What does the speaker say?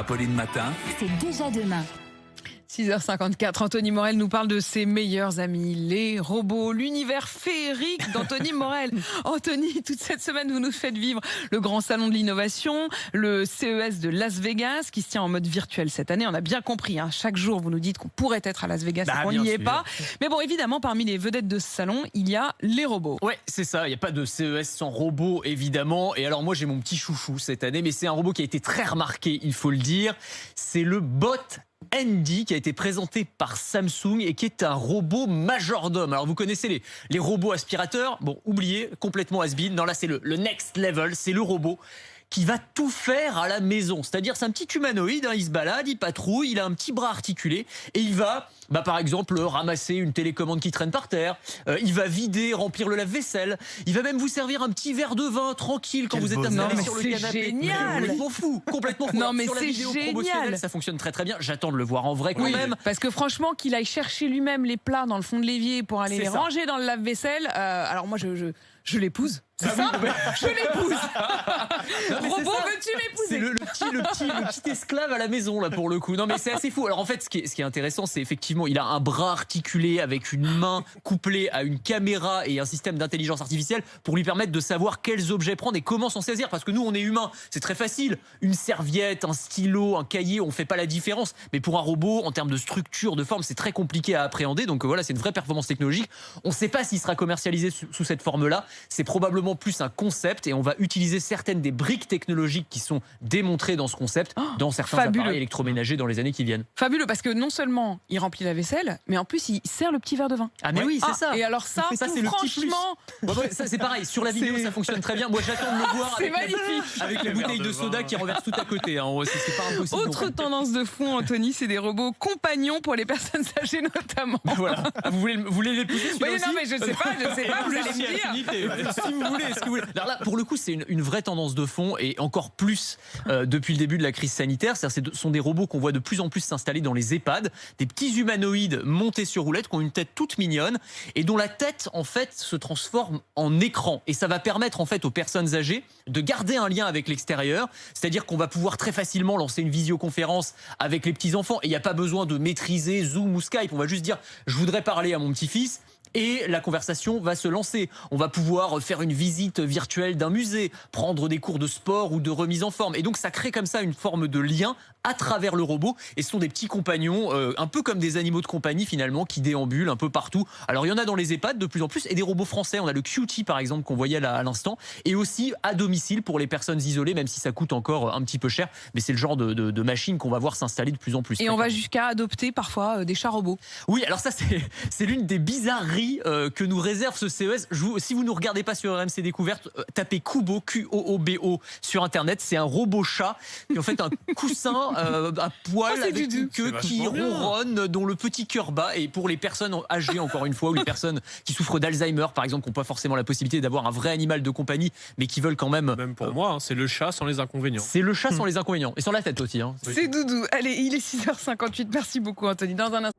Apolline Matin. C'est déjà demain. 6h54, Anthony Morel nous parle de ses meilleurs amis, les robots, l'univers féerique d'Anthony Morel. Anthony, toute cette semaine, vous nous faites vivre le grand salon de l'innovation, le CES de Las Vegas, qui se tient en mode virtuel cette année. On a bien compris, hein, chaque jour, vous nous dites qu'on pourrait être à Las Vegas et qu'on n'y est pas. Mais bon, évidemment, parmi les vedettes de ce salon, il y a les robots. Ouais, c'est ça, il n'y a pas de CES sans robots, évidemment. Et alors moi, j'ai mon petit chouchou cette année, mais c'est un robot qui a été très remarqué, il faut le dire. C'est le Bot Andy qui a été présenté par Samsung et qui est un robot majordome. Alors vous connaissez les robots aspirateurs, bon oubliez, complètement has-been. Non là c'est le next level, c'est le robot qui va tout faire à la maison. C'est-à-dire c'est un petit humanoïde, hein, il se balade, il patrouille, il a un petit bras articulé et il va par exemple ramasser une télécommande qui traîne par terre, il va vider, remplir le lave-vaisselle, il va même vous servir un petit verre de vin tranquille quand vous êtes installé sur le canapé. Génial. Complètement fou, complètement fou. Non mais sur la c'est vidéo promotionnelle, génial. ça fonctionne très très bien. J'attends de le voir en vrai quand même. Parce que franchement, qu'il aille chercher lui-même les plats dans le fond de l'évier pour aller les ranger dans le lave-vaisselle, alors moi je l'épouse. C'est ça, je l'épouse. Robot, veux-tu m'épouser? C'est le petit esclave à la maison là pour le coup. Non mais c'est assez fou. Alors en fait, ce qui est intéressant, c'est effectivement, il a un bras articulé avec une main couplée à une caméra et un système d'intelligence artificielle pour lui permettre de savoir quels objets prendre et comment s'en saisir. Parce que nous, on est humains, c'est très facile. Une serviette, un stylo, un cahier, on fait pas la différence. Mais pour un robot, en termes de structure, de forme, c'est très compliqué à appréhender. Donc voilà, c'est une vraie performance technologique. On ne sait pas s'il sera commercialisé sous cette forme-là. C'est probablement plus un concept et on va utiliser certaines des briques technologiques qui sont démontrées dans ce concept, dans certains appareils électroménagers dans les années qui viennent. Fabuleux, parce que non seulement il remplit la vaisselle, mais en plus il sert le petit verre de vin. Ah mais oui, c'est ça. Et alors ça c'est franchement, ça c'est pareil. Sur la vidéo, ça fonctionne très bien. Moi, j'attends de le voir avec la bouteille de soda qui renverse tout à côté. Hein. C'est pas impossible. Autre tendance de fond, Anthony, c'est des robots compagnons pour les personnes âgées notamment. Voilà. Vous voulez l'épouser celui-là aussi? Non mais je sais pas, vous allez me dire. Si vous voulez, est-ce que vous voulez? Alors là, pour le coup, c'est une vraie tendance de fond et encore plus depuis le début de la crise sanitaire. Ce sont des robots qu'on voit de plus en plus s'installer dans les EHPAD, des petits humanoïdes montés sur roulettes qui ont une tête toute mignonne et dont la tête en fait se transforme en écran. Et ça va permettre en fait aux personnes âgées de garder un lien avec l'extérieur. C'est-à-dire qu'on va pouvoir très facilement lancer une visioconférence avec les petits enfants et il n'y a pas besoin de maîtriser Zoom ou Skype. On va juste dire je voudrais parler à mon petit-fils. Et la conversation va se lancer. On va pouvoir faire une visite virtuelle d'un musée, prendre des cours de sport ou de remise en forme. Et donc ça crée comme ça une forme de lien à travers le robot. Et ce sont des petits compagnons, un peu comme des animaux de compagnie finalement, qui déambulent un peu partout. Alors il y en a dans les EHPAD de plus en plus, et des robots français. On a le Cutie par exemple qu'on voyait là à l'instant, et aussi à domicile pour les personnes isolées, même si ça coûte encore un petit peu cher. Mais c'est le genre de machine qu'on va voir s'installer de plus en plus. Et on va jusqu'à adopter parfois des chats robots. Oui, alors ça c'est l'une des bizarreries que nous réserve ce CES. Si vous ne nous regardez pas sur RMC Découverte, tapez Kubo, Q-O-O-B-O sur internet. C'est un robot chat qui en fait un coussin à poil avec une queue qui ronronne, dont le petit cœur bat. Et pour les personnes âgées, encore une fois, ou les personnes qui souffrent d'Alzheimer par exemple, qui n'ont pas forcément la possibilité d'avoir un vrai animal de compagnie, mais qui veulent quand même... Même pour moi, c'est le chat sans les inconvénients. C'est le chat sans les inconvénients. Et sans la tête aussi. Hein. C'est doudou. Allez, il est 6h58. Merci beaucoup Anthony. Dans un instant.